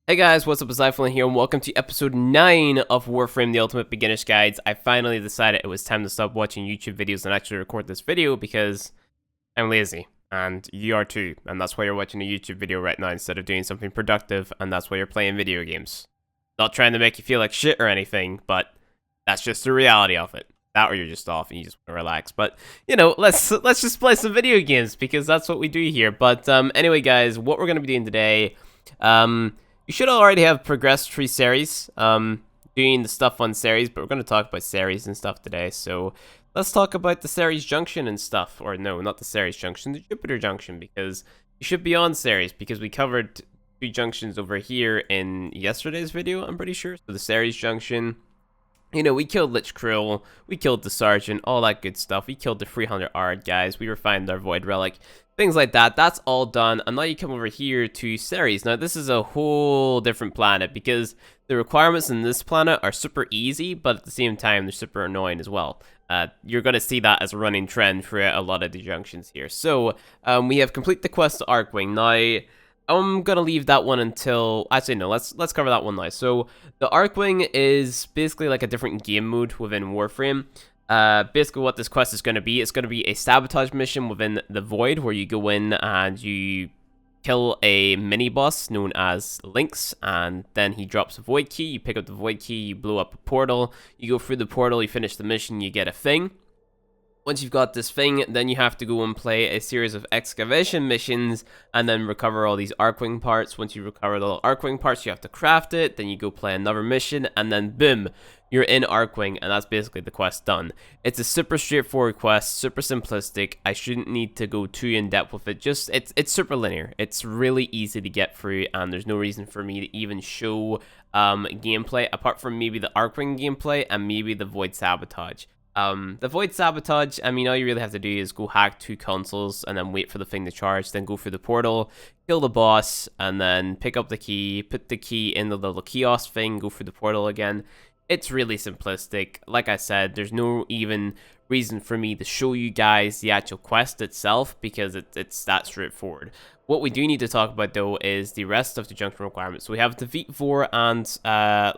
Hey guys, what's up? It's iPhone here, and welcome to episode 9 of Warframe: The Ultimate Beginner's Guides. I finally decided it was time to stop watching YouTube videos and actually record this video because I'm lazy, and you are too, and that's why you're watching a YouTube video right now instead of doing something productive, and that's why you're playing video games. Not trying to make you feel like shit or anything, but that's just the reality of it. That or you're just off and you just want to relax. But, you know, let's just play some video games because that's what we do here. But anyway, guys, what we're going to be doing today, you should already have progressed through Ceres, doing the stuff on Ceres, but we're going to talk about Ceres and stuff today, so let's talk about the Aries Junction and stuff, or no, not the Aries Junction, the Jupiter Junction, because you should be on Ceres, because we covered 2 junctions over here in yesterday's video, I'm pretty sure, so the Aries Junction. You know, we killed Lich Krill, we killed the Sergeant, all that good stuff. We killed the 300 Ard guys, we refined our Void Relic, things like that. That's all done. And now you come over here to Ceres. Now, this is a whole different planet because the requirements in this planet are super easy, but at the same time, they're super annoying as well. You're going to see that as a running trend throughout a lot of the junctions here. So, we have complete the quest to Archwing. Now, I'm gonna leave that one until, actually no, let's cover that one now. So the Archwing is basically like a different game mode within Warframe. Basically what this quest is gonna be, it's gonna be a sabotage mission within the Void where you go in and you kill a mini boss known as Lynx, and then he drops a void key. You pick up the void key, you blow up a portal, you go through the portal, you finish the mission, you get a thing. Once you've got this thing, then you have to go and play a series of excavation missions and then recover all these Archwing parts. Once you recover the Archwing parts, you have to craft it, then you go play another mission, and then boom, you're in Archwing, and that's basically the quest done. It's a super straightforward quest, super simplistic. I shouldn't need to go too in-depth with it. Just, it's super linear. It's really easy to get through, and there's no reason for me to even show gameplay, apart from maybe the Archwing gameplay and maybe the Void Sabotage. The Void Sabotage, I mean, all you really have to do is go hack 2 consoles and then wait for the thing to charge, then go through the portal, kill the boss, and then pick up the key, put the key in the little kiosk thing, go through the portal again. It's really simplistic. Like I said, there's no even reason for me to show you guys the actual quest itself because it's that straightforward. What we do need to talk about, though, is the rest of the junction requirements. So we have Defeat Vor and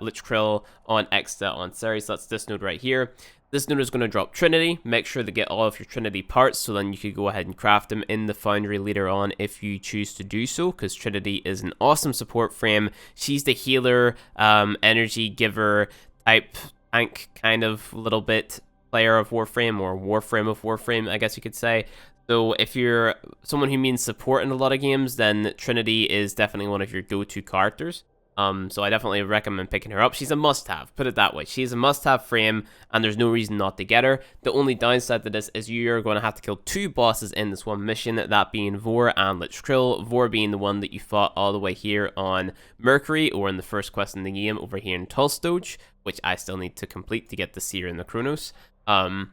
Lich Krill on Exta on Ceres. That's this node right here. This node is going to drop Trinity. Make sure to get all of your Trinity parts so then you can go ahead and craft them in the foundry later on if you choose to do so, because Trinity is an awesome support frame. She's the healer, energy giver type tank kind of little bit player of Warframe, or Warframe of Warframe, I guess you could say. So if you're someone who means support in a lot of games, then Trinity is definitely one of your go-to characters. So I definitely recommend picking her up. She's a must-have, put it that way. She's a must-have frame, and there's no reason not to get her. The only downside to this is you're going to have to kill 2 bosses in this one mission, that being Vor and Lich Krill. Vor being the one that you fought all the way here on Mercury, or in the first quest in the game over here in Tolstoge, which I still need to complete to get the Seer and the Chronos. And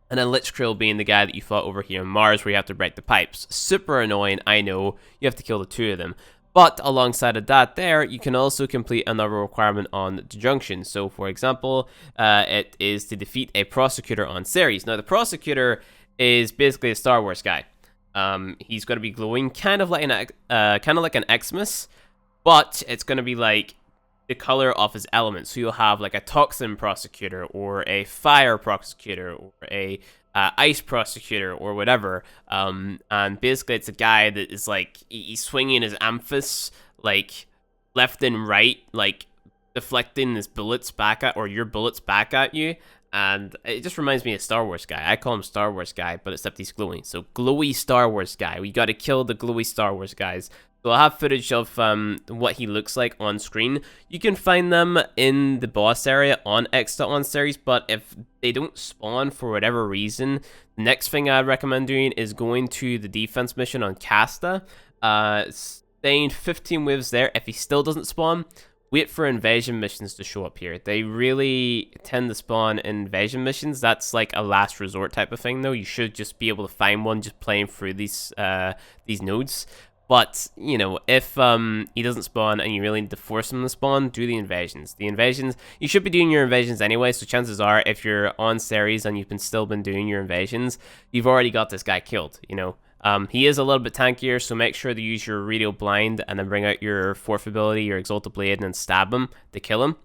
then Lich Krill being the guy that you fought over here on Mars, where you have to break the pipes. Super annoying, I know. You have to kill the 2 of them. But alongside of that there, you can also complete another requirement on the junction. So, for example, it is to defeat a Prosecutor on Ceres. Now, the Prosecutor is basically a Star Wars guy. He's going to be glowing, kind of like an Xmas, but it's going to be like the color of his element. So you'll have like a Toxin Prosecutor, or a Fire Prosecutor, or a Ice Prosecutor, or whatever, and basically it's a guy that is like, he's swinging his amphis like left and right, like deflecting his bullets back at, or your bullets back at you, and it just reminds me of Star Wars guy. I call him Star Wars guy, but except he's glowing, so glowy Star Wars guy. We gotta kill the glowy Star Wars guys. So I'll have footage of what he looks like on screen. You can find them in the boss area on Exta on Ceres, but if they don't spawn for whatever reason, the next thing I'd recommend doing is going to the defense mission on Casta, staying 15 waves there. If he still doesn't spawn, wait for invasion missions to show up here. They really tend to spawn in invasion missions. That's like a last resort type of thing, though. You should just be able to find one just playing through these nodes. But, you know, if he doesn't spawn and you really need to force him to spawn, do the invasions. The invasions, you should be doing your invasions anyway, so chances are, if you're on Ceres and you've still been doing your invasions, you've already got this guy killed, you know. He is a little bit tankier, so make sure to use your Radio Blind and then bring out your 4th ability, your Exalted Blade, and then stab him to kill him.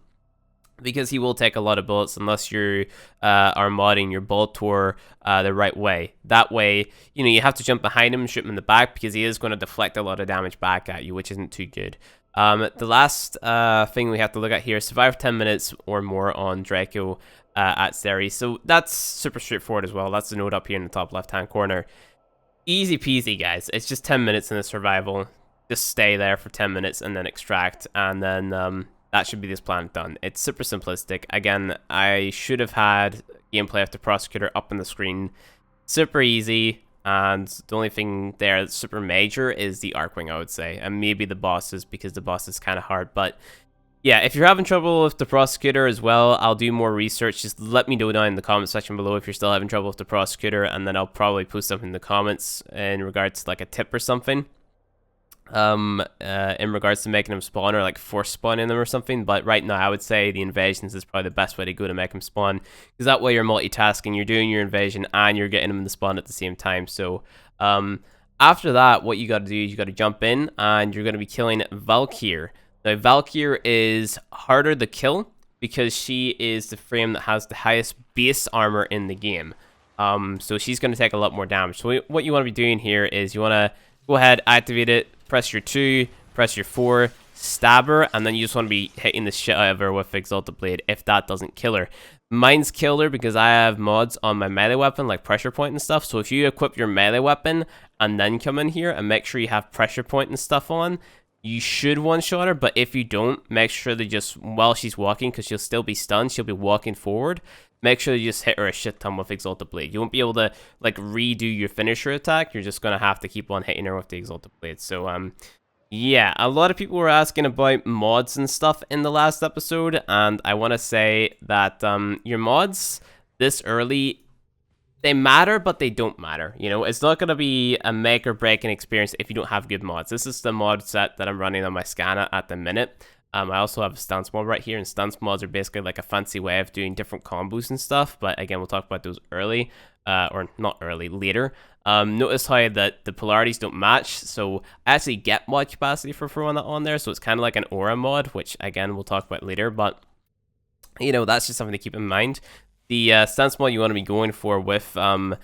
Because he will take a lot of bullets unless you are modding your Baltor the right way. That way, you have to jump behind him and shoot him in the back because he is going to deflect a lot of damage back at you, which isn't too good. The last thing we have to look at here is survive 10 minutes or more on Draco at Ceres. So that's super straightforward as well. That's the note up here in the top left-hand corner. Easy peasy, guys. It's just 10 minutes in the survival. Just stay there for 10 minutes and then extract, and then that should be this planet done. It's super simplistic. Again, I should have had gameplay of the Prosecutor up on the screen. Super easy, and the only thing there that's super major is the Archwing, I would say, and maybe the bosses, because the boss is kind of hard. But yeah, if you're having trouble with the Prosecutor as well, I'll do more research. Just let me know down in the comment section below if you're still having trouble with the Prosecutor, and then I'll probably post something in the comments in regards to like a tip or something. In regards to making them spawn or like force spawning them or something. But right now I would say the invasions is probably the best way to go to make them spawn, because that way you're multitasking, you're doing your invasion and you're getting them to spawn at the same time. So after that, what you got to do is you got to jump in and you're going to be killing Valkyr. Now Valkyr is harder to kill because she is the frame that has the highest base armor in the game. So she's going to take a lot more damage. So what you want to be doing here is you want to go ahead, activate it, press your 2, press your 4, stab her, and then you just want to be hitting the shit out of her with Exalted Blade if that doesn't kill her. Mine's killed her because I have mods on my melee weapon, like Pressure Point and stuff. So if you equip your melee weapon and then come in here and make sure you have Pressure Point and stuff on, you should one-shot her. But if you don't, make sure to just, while she's walking, because she'll still be stunned, she'll be walking forward, make sure you just hit her a shit ton with Exalted Blade. You won't be able to like redo your finisher attack. You're just gonna have to keep on hitting her with the Exalted Blade. So yeah, a lot of people were asking about mods and stuff in the last episode, and I want to say that your mods this early, they matter, but they don't matter. It's not gonna be a make or breaking experience if you don't have good mods. This is the mod set that I'm running on my scanner at the minute. I also have a stance mod right here, and stance mods are basically like a fancy way of doing different combos and stuff, but again, we'll talk about those early, or not early, later. Notice how that the polarities don't match, so I actually get mod capacity for throwing that on there, so it's kind of like an aura mod, which again, we'll talk about later, but that's just something to keep in mind. The stance mod you want to be going for with the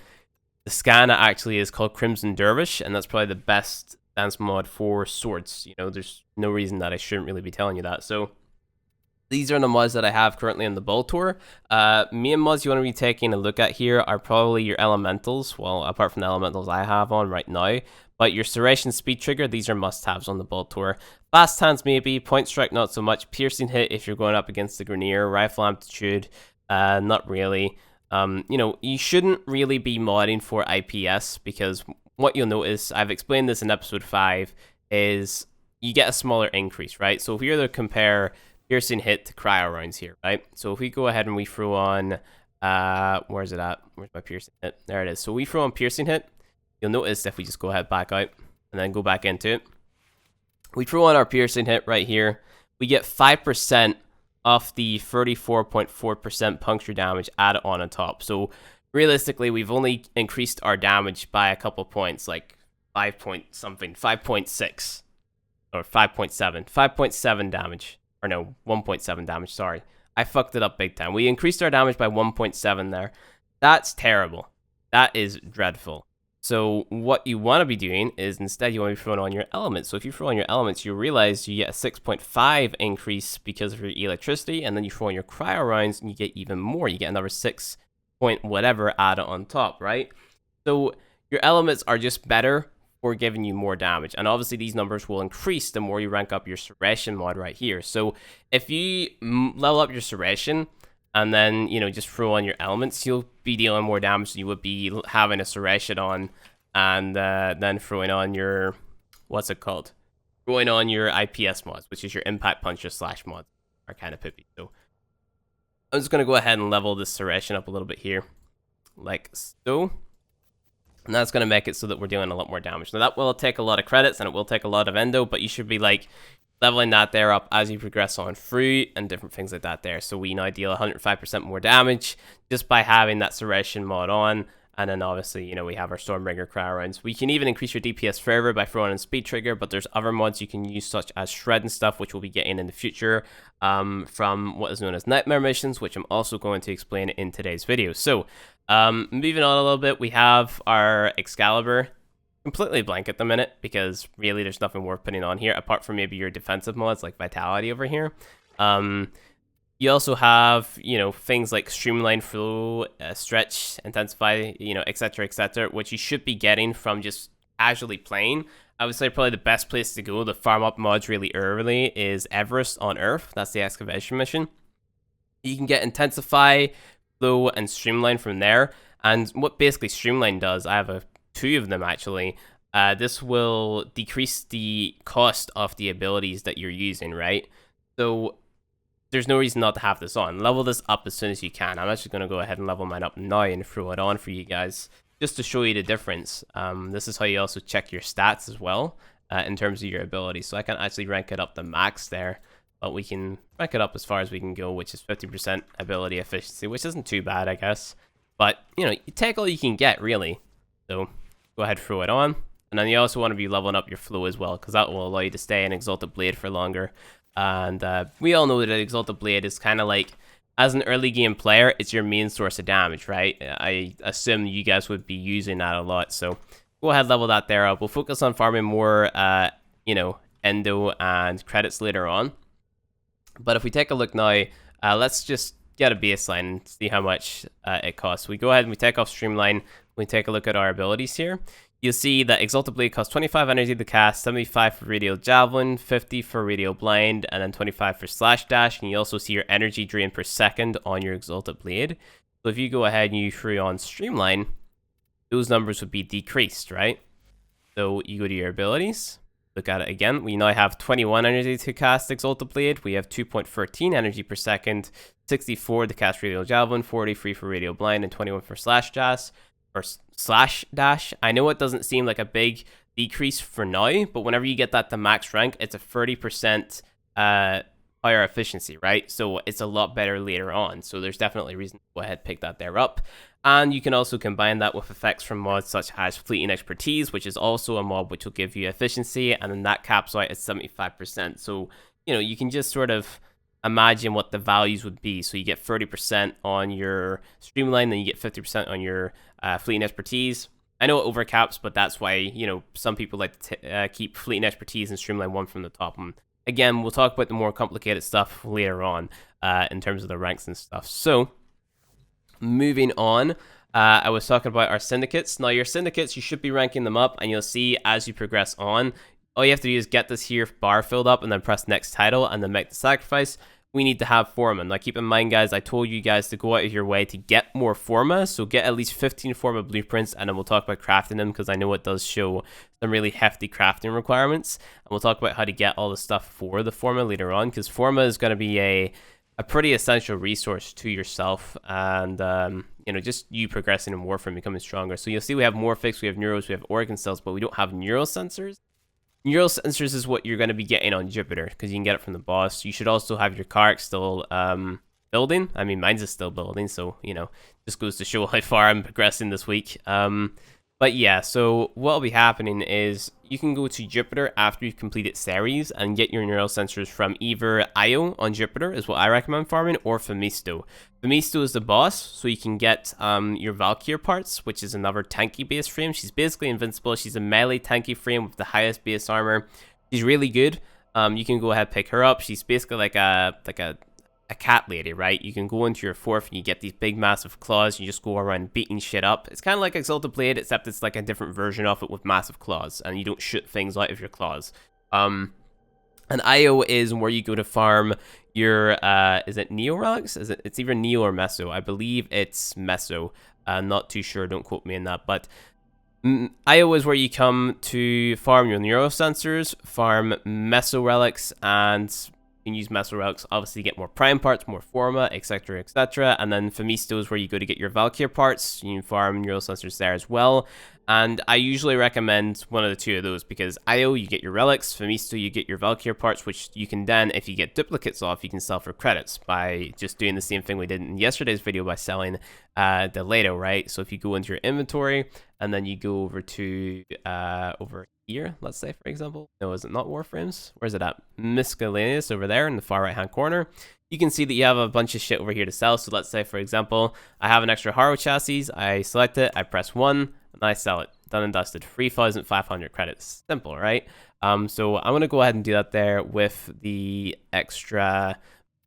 scanner actually is called Crimson Dervish, and that's probably the best stance mod for swords. There's no reason that I shouldn't really be telling you that. So these are the mods that I have currently in the Baltor. Main mods you want to be taking a look at here are probably your elementals. Well, apart from the elementals I have on right now. But your Ceres and Speed Trigger, these are must-haves on the Baltor. Fast Hands maybe, Point Strike not so much, Piercing Hit if you're going up against the Grenier, Rifle Amplitude, not really. You shouldn't really be modding for IPS, because what you'll notice, I've explained this in episode 5, is you get a smaller increase, right? So if we were to compare Piercing Hit to Cryo Rounds here, right? So if we go ahead and we throw on, where's it at? Where's my Piercing Hit? There it is. So we throw on Piercing Hit. You'll notice if we just go ahead back out and then go back into it, we throw on our Piercing Hit right here. We get 5% off the 34.4% puncture damage added on top. So realistically, we've only increased our damage by a couple points, like 5 point something, 5.6 or 5.7, 5.7 damage, or no, 1.7 damage, sorry. I fucked it up big time. We increased our damage by 1.7 there. That's terrible. That is dreadful. So what you want to be doing is instead you want to be throwing on your elements. So if you throw on your elements, you realize you get a 6.5 increase because of your electricity, and then you throw on your cryo rounds and you get even more. You get another 6 point whatever added on top, right? So your elements are just better for giving you more damage, and obviously these numbers will increase the more you rank up your Ceration mod right here. So if you level up your Ceration and then, just throw on your elements, you'll be dealing more damage than you would be having a Ceration on and then throwing on your, what's it called? Throwing on your IPS mods, which is your Impact Puncher / mods, are kind of pippy. So I'm just going to go ahead and level this Ceration up a little bit here, like so. And that's going to make it so that we're doing a lot more damage. Now that will take a lot of credits and it will take a lot of endo, but you should be like leveling that there up as you progress on through and different things like that there. So we now deal 105% more damage just by having that Ceration mod on. And then obviously, you know, we have our Stormbringer cryo rounds. We can even increase your DPS further by throwing in Speed Trigger, but there's other mods you can use, such as Shred and stuff, which we'll be getting in the future from what is known as Nightmare missions, which I'm also going to explain in today's video. So, moving on a little bit, we have our Excalibur. Completely blank at the minute, because really there's nothing worth putting on here, apart from maybe your defensive mods like Vitality over here. You also have, you know, things like Streamline, Flow, Stretch, Intensify, you know, etc., which you should be getting from just casually playing. I would say probably the best place to go to farm up mods really early is Everest on Earth. That's the excavation mission. You can get Intensify, Flow, and Streamline from there. And what basically Streamline does, I have two of them actually. This will decrease the cost of the abilities that you're using, right? So there's no reason not to have this on. Level this up as soon as you can. I'm actually going to go ahead and level mine up now and throw it on for you guys, just to show you the difference. This is how you also check your stats as well, in terms of your abilities. So I can actually rank it up to max there, but we can rank it up as far as we can go, which is 50% ability efficiency, which isn't too bad, I guess. But, you know, you take all you can get, really. So go ahead, throw it on. And then you also want to be leveling up your flow as well, because that will allow you to stay in Exalted Blade for longer. And we all know that Exalted Blade is kind of like, as an early game player, it's your main source of damage, right? I assume you guys would be using that a lot, so go ahead, level that there up. We'll focus on farming more, you know, endo and credits later on. But if we take a look now, let's just get a baseline and see how much it costs. We go ahead and we take off Streamline. We take a look at our abilities here. You'll see that Exalted Blade costs 25 energy to cast, 75 for Radial Javelin, 50 for Radial Blind, and then 25 for Slash Dash. And you also see your energy drain per second on your Exalted Blade. So if you go ahead and you throw on Streamline, those numbers would be decreased, right? So you go to your abilities, look at it again. We now have 21 energy to cast Exalted Blade. We have 2.13 energy per second, 64 to cast Radial Javelin, 43 for Radial Blind, and 21 for Slash Dash. Or Slash Dash. I know it doesn't seem like a big decrease for now, but whenever you get that to max rank, it's a 30% higher efficiency, right? So it's a lot better later on. So there's definitely reason to go ahead and pick that there up. And you can also combine that with effects from mods such as Fleeting Expertise, which is also a mod which will give you efficiency, and then that caps out at 75%. So, you know, you can just sort of imagine what the values would be. So you get 30% on your Streamline, then you get 50% on your Fleeting Expertise. I know it overcaps, but that's why, you know, some people like to keep Fleeting Expertise and Streamline 1 from the top. And again, we'll talk about the more complicated stuff later on in terms of the ranks and stuff. So, moving on, I was talking about our Syndicates. Now, your Syndicates, you should be ranking them up, and you'll see as you progress on, all you have to do is get this here bar filled up and then press next title and then make the sacrifice. We need to have Forma. Now keep in mind, guys, I told you guys to go out of your way to get more Forma, so get at least 15 Forma blueprints, and then we'll talk about crafting them, because I know it does show some really hefty crafting requirements, and we'll talk about how to get all the stuff for the Forma later on, because Forma is going to be a pretty essential resource to yourself, and you know, just you progressing in Warframe, becoming stronger. So you'll see we have Morphics, we have Neuros, we have Organ Cells, but we don't have Neural Sensors. Neural Sensors is what you're going to be getting on Jupiter, because you can get it from the boss. You should also have your Carrack still building. I mean, mine's is still building, so, you know, just goes to show how far I'm progressing this week. But yeah, so what will be happening is you can go to Jupiter after you've completed Ceres and get your Neural Sensors from either Io on Jupiter, is what I recommend farming, or Phemisto. Phemisto is the boss, so you can get your Valkyr parts, which is another tanky base frame. She's basically invincible. She's a melee tanky frame with the highest base armor. She's really good. You can go ahead and pick her up. She's basically like a cat lady, right? You can go into your fourth and you get these big massive claws. You just go around beating shit up. It's kind of like Exalted Blade, except it's like a different version of it with massive claws, and you don't shoot things out of your claws. And Io is where you go to farm your is it Neo relics? It's either Neo or Meso. I believe it's Meso. I'm not too sure, don't quote me in that, but Io is where you come to farm your Neuro Sensors, farm Meso relics, and you can use Meso relics, obviously, to get more prime parts, more Forma, etc., etc. And then Phemisto is where you go to get your Valkyr parts. You can farm Neural Sensors there as well. And I usually recommend one of the two of those because IO, you get your relics, Femisto, you get your Valkyr parts, which you can then, if you get duplicates off, you can sell for credits by just doing the same thing we did in yesterday's video by selling the Lato, right? So if you go into your inventory and then you go over to over here, let's say, for example. No, is it not Warframes? Where's it at? Miscellaneous over there in the far right-hand corner. You can see that you have a bunch of shit over here to sell. So let's say, for example, I have an extra Haro chassis. I select it, I press 1, and I sell it. Done and dusted. 3,500 credits. Simple, right? So I'm going to go ahead and do that there with the extra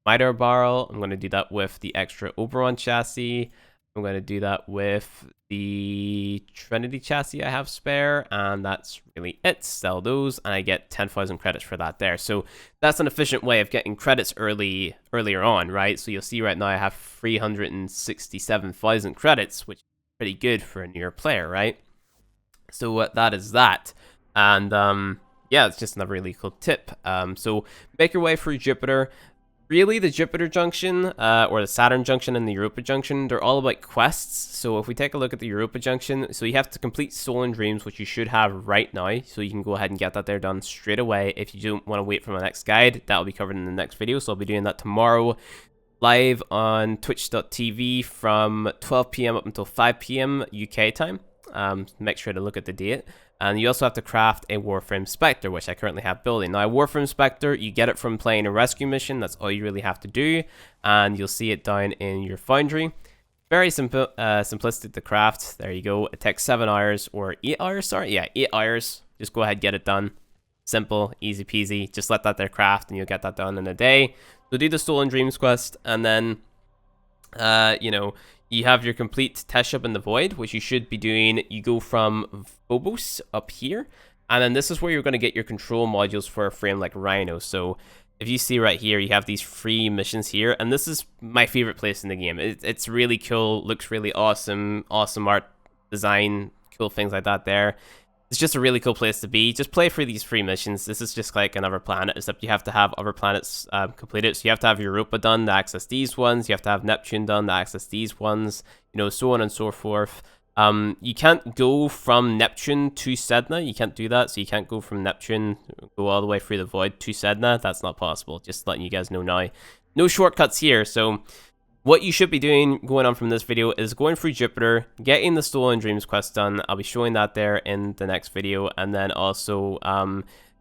Mitre barrel. I'm going to do that with the extra Oberon chassis. I'm going to do that with the Trinity chassis I have spare, and that's really it. Sell those, and I get 10,000 credits for that there. So that's an efficient way of getting credits earlier on, right? So you'll see right now I have 367,000 credits, which is pretty good for a newer player, right? So that is that. And yeah, it's just another really cool tip. So make your way through Jupiter. Really, the Jupiter Junction, or the Saturn Junction and the Europa Junction, they're all about quests. So if we take a look at the Europa Junction, so you have to complete Stolen Dreams, which you should have right now. So you can go ahead and get that there done straight away. If you don't want to wait for my next guide, that'll be covered in the next video. So I'll be doing that tomorrow, live on twitch.tv from 12 p.m. up until 5 p.m. UK time. Make sure to look at the date. And you also have to craft a Warframe Spectre, which I currently have building. Now, a Warframe Spectre, you get it from playing a rescue mission. That's all you really have to do. And you'll see it down in your foundry. Very simple, simplistic to craft. There you go. It takes 7 hours, or 8 hours, sorry. Yeah, 8 hours. Just go ahead, get it done. Simple, easy peasy. Just let that there craft, and you'll get that done in a day. So do the Stolen Dreams quest, and then, you know, you have your complete test ship in the void, which you should be doing. You go from Phobos up here, and then this is where you're going to get your control modules for a frame like Rhino. So if you see right here, you have these free missions here, and this is my favorite place in the game. It's really cool, looks really awesome, awesome art design, cool things like that there. It's just a really cool place to be. Just play through these free missions. This is just like another planet, except you have to have other planets completed. So you have to have Europa done to access these ones. You have to have Neptune done to access these ones. You know, so on and so forth. You can't go from Neptune to Sedna. You can't do that. So you can't go from Neptune, go all the way through the void to Sedna. That's not possible. Just letting you guys know now. No shortcuts here. So what you should be doing going on from this video is going through Jupiter, getting the Stolen Dreams quest done. I'll be showing that there in the next video. And then also,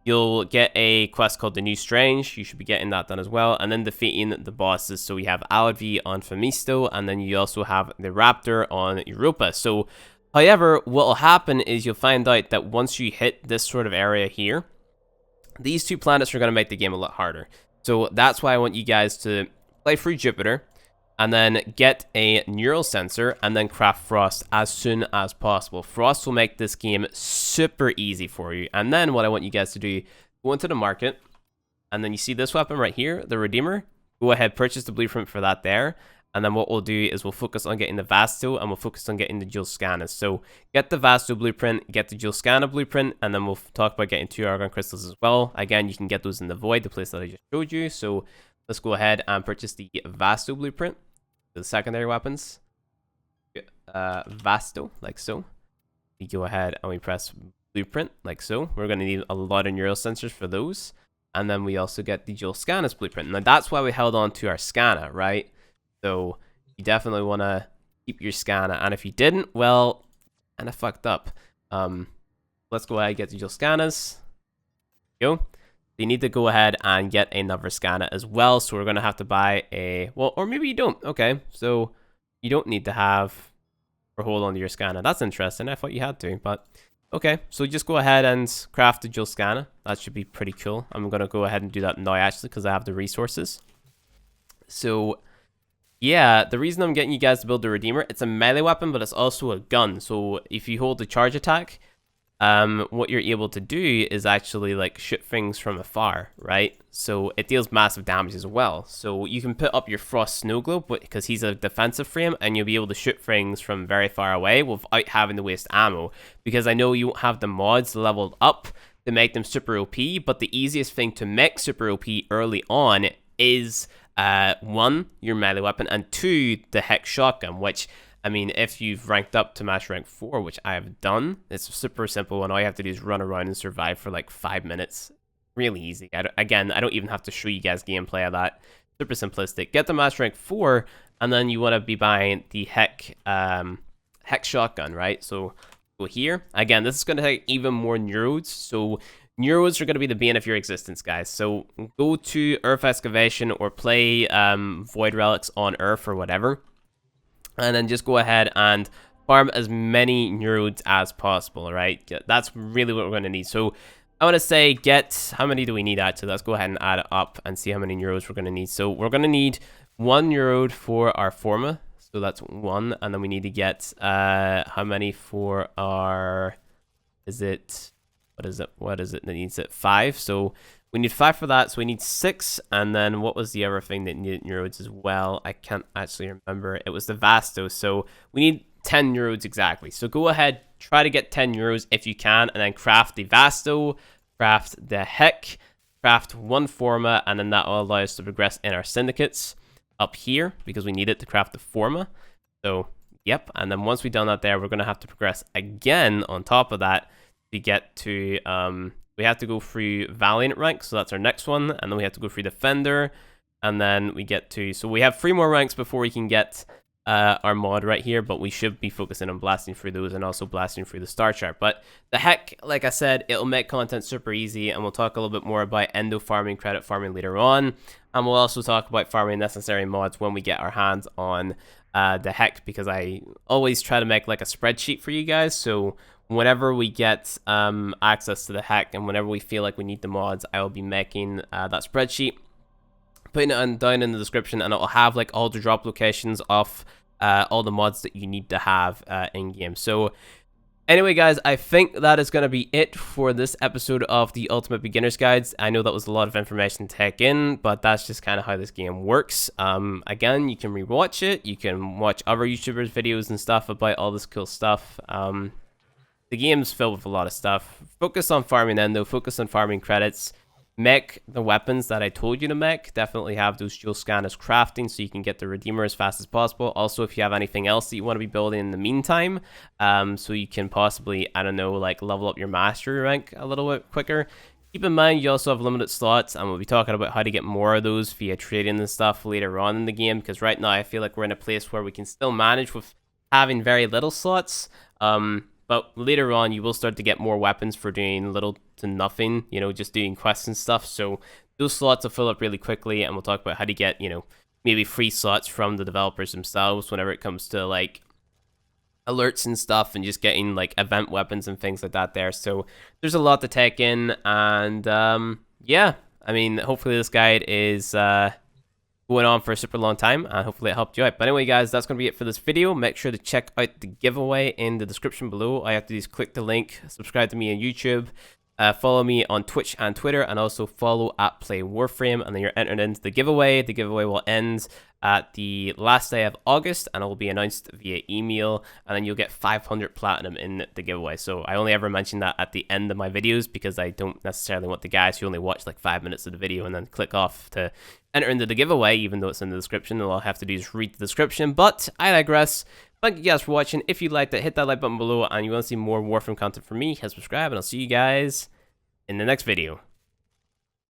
you'll get a quest called The New Strange. You should be getting that done as well. And then defeating the bosses. So we have Aladvi on Femisto, and then you also have the Raptor on Europa. So, however, what will happen is you'll find out that once you hit this sort of area here, these two planets are going to make the game a lot harder. So that's why I want you guys to play through Jupiter, and then get a neural sensor, and then craft Frost as soon as possible. Frost will make this game super easy for you. And then what I want you guys to do, go into the market, and then you see this weapon right here, the Redeemer. Go ahead, purchase the blueprint for that there. And then what we'll do is we'll focus on getting the Vasto, and we'll focus on getting the Dual Scanner. So get the Vasto blueprint, get the Dual Scanner blueprint, and then we'll talk about getting 2 Argon Crystals as well. Again, you can get those in the Void, the place that I just showed you. So let's go ahead and purchase the Vasto blueprint. The secondary weapons, Vasto, like so. We go ahead and we press blueprint, like so. We're going to need a lot of neural sensors for those. And then we also get the Dual Scanners blueprint. Now that's why we held on to our scanner, right? So you definitely want to keep your scanner. And if you didn't, well, kind of fucked up. Let's go ahead and get the Dual Scanners. Go. You need to go ahead and get another scanner as well. So we're going to have to buy a, well, or maybe you don't. Okay, so you don't need to have or hold on to your scanner. That's interesting. I thought you had to, but okay. So just go ahead and craft the dual scanner. That should be pretty cool. I'm going to go ahead and do that now, actually, because I have the resources. So yeah, the reason I'm getting you guys to build the Redeemer, it's a melee weapon, but it's also a gun. So if you hold the charge attack, what you're able to do is actually like shoot things from afar, right? So it deals massive damage as well. So you can put up your Frost Snow Globe because he's a defensive frame, and you'll be able to shoot things from very far away without having to waste ammo. Because I know you won't have the mods leveled up to make them super OP, but the easiest thing to make super OP early on is 1, your melee weapon, and 2, the Hex Shotgun, which I mean, if you've ranked up to Master Rank 4, which I have done, it's super simple, and all you have to do is run around and survive for like 5 minutes. Really easy. Again, I don't even have to show you guys gameplay of that. Super simplistic. Get the Master Rank 4, and then you want to be buying the Hex shotgun, right? So go here. Again, this is going to take even more neurodes, so neurodes are going to be the bane of your existence, guys. So go to Earth Excavation or play Void Relics on Earth or whatever. And then just go ahead and farm as many neurodes as possible, right? That's really what we're going to need. So I want to say how many do we need actually? Let's go ahead and add it up and see how many neurodes we're going to need. So we're going to need 1 neurode for our Forma. So that's 1. And then we need to get, how many for our, what is it that needs it? 5. So we need 5 for that, so we need 6, and then what was the other thing that needed neurodes as well? I can't actually remember. It was the Vasto, so we need 10 neurodes exactly. So go ahead, try to get 10 neurodes if you can, and then craft the Vasto, craft the Heck, craft 1 Forma, and then that will allow us to progress in our Syndicates up here, because we need it to craft the Forma. So, yep, and then once we've done that there, we're going to have to progress again on top of that to get to... we have to go through Valiant rank, so that's our next one, and then we have to go through Defender, and then we get to... So we have 3 more ranks before we can get our mod right here, but we should be focusing on blasting through those and also blasting through the star chart. But the Heck, like I said, it'll make content super easy, and we'll talk a little bit more about endo farming, credit farming later on, and we'll also talk about farming necessary mods when we get our hands on the Heck, because I always try to make like a spreadsheet for you guys, so whenever we get access to the Heck and whenever we feel like we need the mods, I will be making that spreadsheet, putting it down in the description, and it will have like all the drop locations of all the mods that you need to have in game. So anyway, guys, I think that is going to be it for this episode of the Ultimate Beginner's Guides. I know that was a lot of information to take in, but that's just kind of how this game works. Again, you can rewatch it, you can watch other YouTubers' videos and stuff about all this cool stuff. The game's filled with a lot of stuff. Focus on farming endo, focus on farming credits. Make the weapons that I told you to make. Definitely have those dual scanners crafting so you can get the Redeemer as fast as possible. Also, if you have anything else that you want to be building in the meantime, so you can possibly, I don't know, like level up your mastery rank a little bit quicker. Keep in mind, you also have limited slots, and we'll be talking about how to get more of those via trading and stuff later on in the game, because right now I feel like we're in a place where we can still manage with having very little slots. But later on, you will start to get more weapons for doing little to nothing, you know, just doing quests and stuff. So those slots will fill up really quickly, and we'll talk about how to get, you know, maybe free slots from the developers themselves whenever it comes to, like, alerts and stuff and just getting, like, event weapons and things like that there. So there's a lot to take in, and, yeah, I mean, hopefully this guide is... going on for a super long time, and hopefully it helped you out. But anyway, guys, that's going to be it for this video. Make sure to check out the giveaway in the description below. All you have to do is click the link, subscribe to me on YouTube, follow me on Twitch and Twitter, and also follow at Play Warframe, and then you're entered into the giveaway. The giveaway will end at the last day of August, and it will be announced via email, and then you'll get 500 platinum in the giveaway. So I only ever mention that at the end of my videos, because I don't necessarily want the guys who only watch like 5 minutes of the video and then click off to enter into the giveaway, even though it's in the description. All I have to do is read the description, but I digress. Thank you guys for watching. If you liked it, hit that like button below, and you want to see more Warframe content from me, hit subscribe, and I'll see you guys in the next video.